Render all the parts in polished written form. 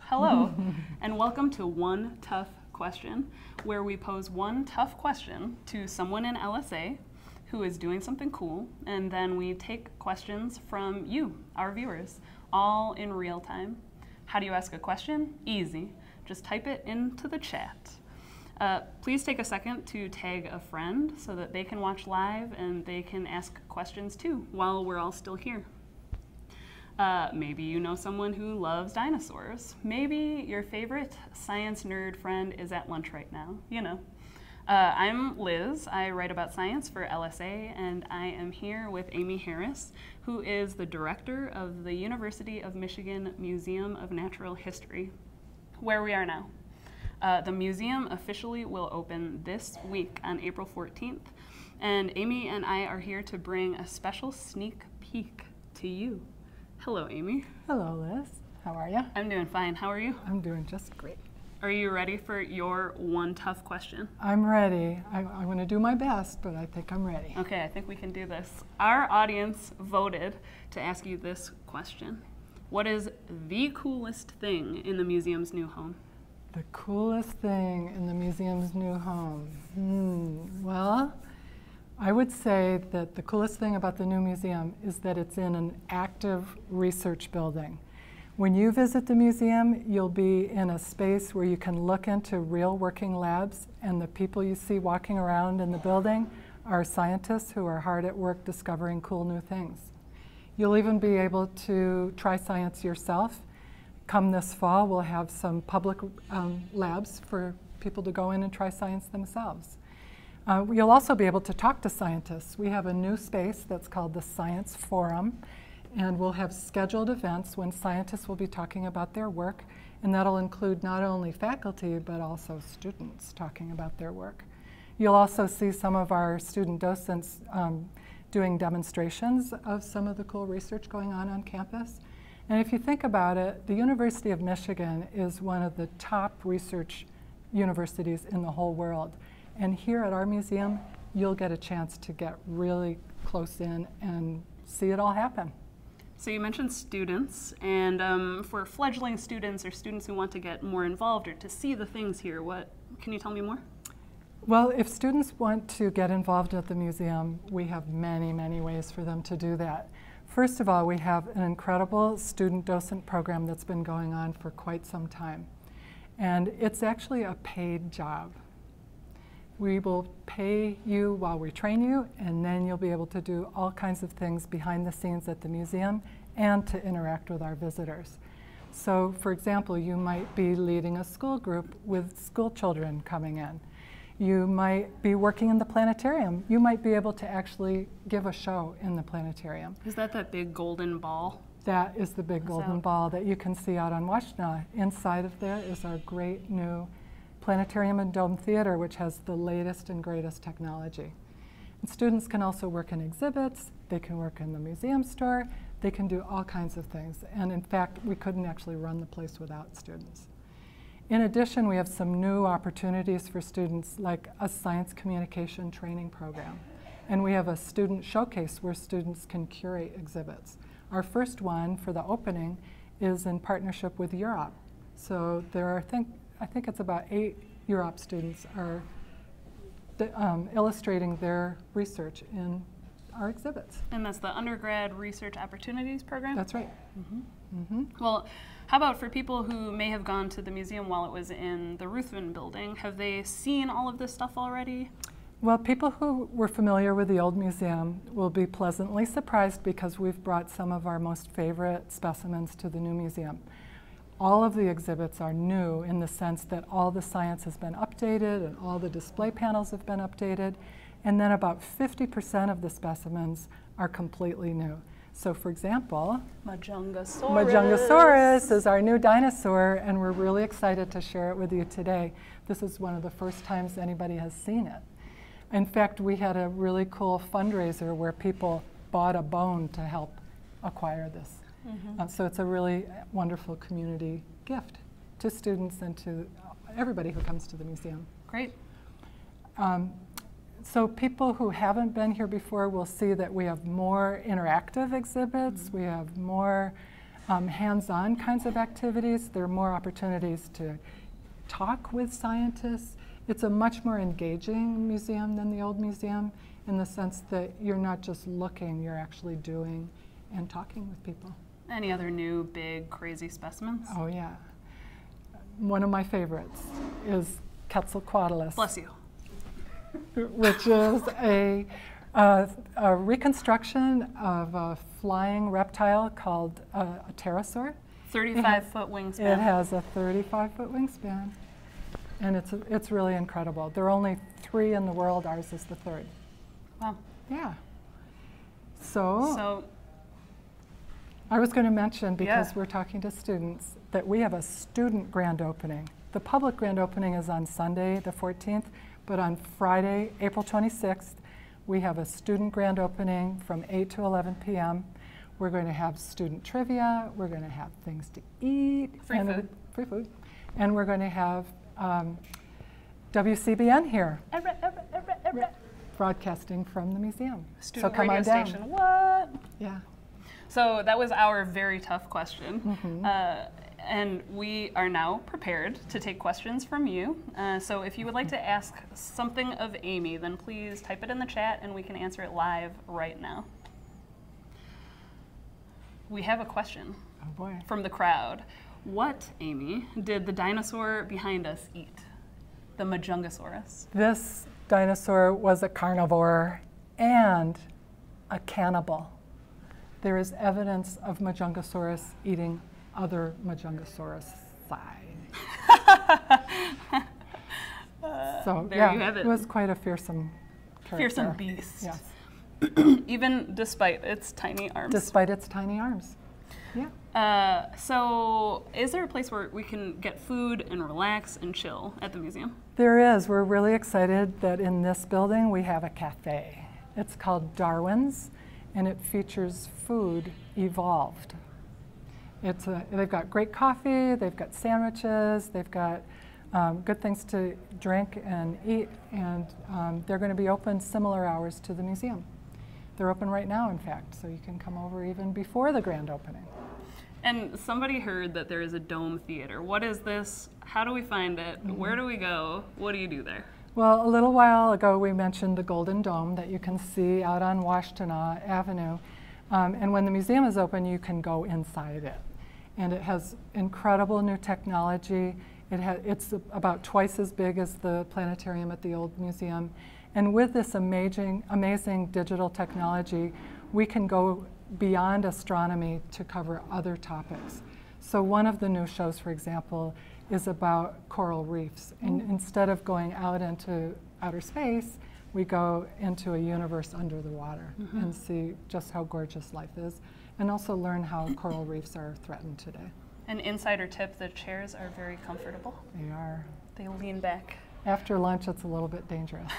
Hello, and welcome to One Tough Question, where we pose one tough question to someone in LSA who is doing something cool, and then we take questions from you, our viewers, all in real time. How do you ask a question? Easy. Just type it into the chat. Please take a second to tag a friend so that they can watch live and they can ask questions too while we're all still here. Maybe you know someone who loves dinosaurs. Maybe your favorite science nerd friend is at lunch right now, you know. I'm Liz. I write about science for LSA, and I am here with Amy Harris, who is the director of the University of Michigan Museum of Natural History, where we are now. The museum officially will open this week on April 14th, and Amy and I are here to bring a special sneak peek to you. Hello, Amy. Hello, Liz. How are you? I'm doing fine. How are you? I'm doing just great. Are you ready for your one tough question? I'm ready. I'm going to do my best, but I think I'm ready. Okay, I think we can do this. Our audience voted to ask you this question. What is the coolest thing in the museum's new home? The coolest thing in the museum's new home? Well, I would say that the coolest thing about the new museum is that it's in an active research building. When you visit the museum, you'll be in a space where you can look into real working labs, and the people you see walking around in the building are scientists who are hard at work discovering cool new things. You'll even be able to try science yourself. Come this fall, we'll have some public labs for people to go in and try science themselves. You'll also be able to talk to scientists. We have a new space that's called the Science Forum, and we'll have scheduled events when scientists will be talking about their work, and that'll include not only faculty but also students talking about their work. You'll also see some of our student docents doing demonstrations of some of the cool research going on campus. And if you think about it, the University of Michigan is one of the top research universities in the whole world. And here at our museum, you'll get a chance to get really close in and see it all happen. So you mentioned students, and for fledgling students or students who want to get more involved or to see the things here, can you tell me more? Well, if students want to get involved at the museum, we have many, many ways for them to do that. First of all, we have an incredible student-docent program that's been going on for quite some time. And it's actually a paid job. We will pay you while we train you, and then you'll be able to do all kinds of things behind the scenes at the museum and to interact with our visitors. So, for example, you might be leading a school group with school children coming in. You might be working in the planetarium. You might be able to actually give a show in the planetarium. Is that big golden ball? That is the big golden ball that you can see out on Washtenaw. Inside of there is our great new Planetarium and Dome Theater, which has the latest and greatest technology. And students can also work in exhibits, they can work in the museum store, they can do all kinds of things. And in fact, we couldn't actually run the place without students. In addition, we have some new opportunities for students, like a science communication training program. And we have a student showcase where students can curate exhibits. Our first one for the opening is in partnership with Europe. So there are, I think it's about 8 Europe students are illustrating their research in our exhibits. And that's the Undergrad Research Opportunities Program? That's right. Well, how about for people who may have gone to the museum while it was in the Ruthven building? Have they seen all of this stuff already? Well, people who were familiar with the old museum will be pleasantly surprised because we've brought some of our most favorite specimens to the new museum. All of the exhibits are new in the sense that all the science has been updated and all the display panels have been updated, and then about 50% of the specimens are completely new. So for example, Majungasaurus is our new dinosaur, and we're really excited to share it with you today. This is one of the first times anybody has seen it. In fact, we had a really cool fundraiser where people bought a bone to help acquire this. So it's a really wonderful community gift to students and to everybody who comes to the museum. Great. So people who haven't been here before will see that we have more interactive exhibits, we have more hands-on kinds of activities. There are more opportunities to talk with scientists. It's a much more engaging museum than the old museum in the sense that you're not just looking, you're actually doing and talking with people. Any other new, big, crazy specimens? Oh yeah. One of my favorites is Quetzalcoatlus. Bless you. Which is a reconstruction of a flying reptile called a pterosaur. 35-foot wingspan. It has a 35-foot wingspan, and it's really incredible. There are only 3 in the world. Ours is the 3rd. Wow. Yeah. So I was going to mention, because we're talking to students, that we have a student grand opening. The public grand opening is on Sunday, the 14th, but on Friday, April 26th, we have a student grand opening from 8 to 11 p.m. We're going to have student trivia, we're going to have things to eat. Free food. And we're going to have WCBN here. Broadcasting from the museum. Student so come radio on down. station. What? Yeah. So that was our very tough question. And we are now prepared to take questions from you. So if you would like to ask something of Amy, then please type it in the chat and we can answer it live right now. We have a question from the crowd. What, Amy, did the dinosaur behind us eat? The Majungasaurus. This dinosaur was a carnivore and a cannibal. There is evidence of Majungasaurus eating other Majungasaurus so there you have it. It was quite a fearsome character. Fearsome beast. Yes. Even despite its tiny arms. Despite its tiny arms. Yeah. So is there a place where we can get food and relax and chill at the museum? There is. We're really excited that in this building we have a cafe. It's called Darwin's, and it features food evolved. They've got great coffee, they've got sandwiches, they've got good things to drink and eat, and they're going to be open similar hours to the museum. They're open right now, in fact, so you can come over even before the grand opening. And somebody heard that there is a dome theater. What is this? How do we find it? Where do we go? What do you do there? Well, a little while ago we mentioned the Golden Dome that you can see out on Washtenaw Avenue. And when the museum is open, you can go inside it. And it has incredible new technology. It's about twice as big as the planetarium at the old museum. And with this amazing digital technology, we can go beyond astronomy to cover other topics. So one of the new shows, for example, is about coral reefs. And instead of going out into outer space, we go into a universe under the water and see just how gorgeous life is, and also learn how coral reefs are threatened today. An insider tip, the chairs are very comfortable. They are. They lean back. After lunch, it's a little bit dangerous.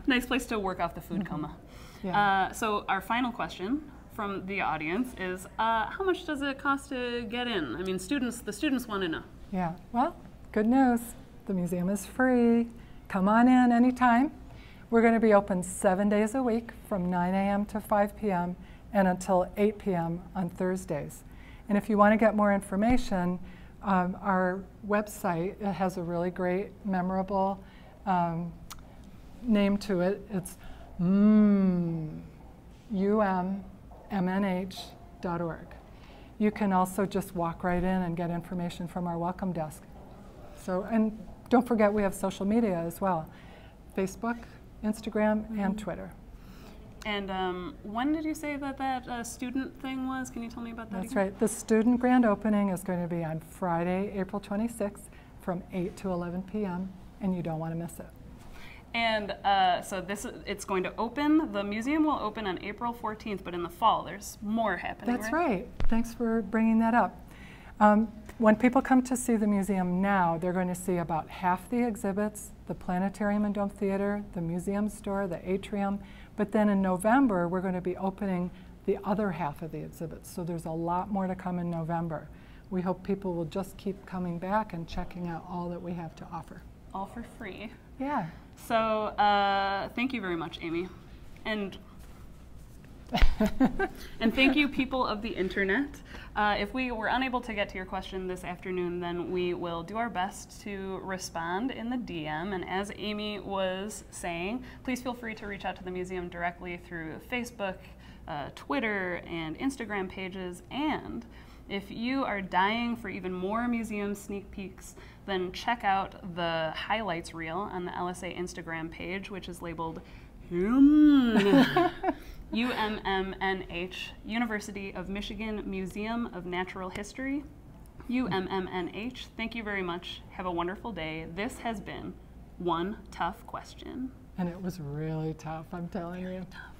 Nice place to work off the food coma. Yeah. So our final question from the audience is, how much does it cost to get in? I mean, the students want to know. Yeah, well, good news. The museum is free. Come on in anytime. We're going to be open 7 days a week from 9 a.m. to 5 p.m. and until 8 p.m. on Thursdays. And if you want to get more information, our website, it has a really great, memorable name to it. It's ummnh.org. You can also just walk right in and get information from our welcome desk. So, and don't forget we have social media as well. Facebook, Instagram, and Twitter. And when did you say that student thing was? Can you tell me about that That's again? right. The student grand opening is going to be on Friday, April 26th from 8 to 11 p.m. and you don't want to miss it. And so it's going to open, the museum will open on April 14th, but in the fall there's more happening, That's right. Thanks for bringing that up. When people come to see the museum now, they're going to see about half the exhibits, the planetarium and dome theater, the museum store, the atrium, but then in November we're going to be opening the other half of the exhibits. So there's a lot more to come in November. We hope people will just keep coming back and checking out all that we have to offer. All for free. Yeah. So thank you very much, Amy. And And thank you, people of the internet. If we were unable to get to your question this afternoon, then we will do our best to respond in the DM. And as Amy was saying, please feel free to reach out to the museum directly through Facebook, Twitter, and Instagram pages. And if you are dying for even more museum sneak peeks, then check out the highlights reel on the LSA Instagram page, which is labeled UMMNH, University of Michigan Museum of Natural History. UMMNH. Thank you very much. Have a wonderful day. This has been One Tough Question. And it was really tough, I'm telling you. Tough.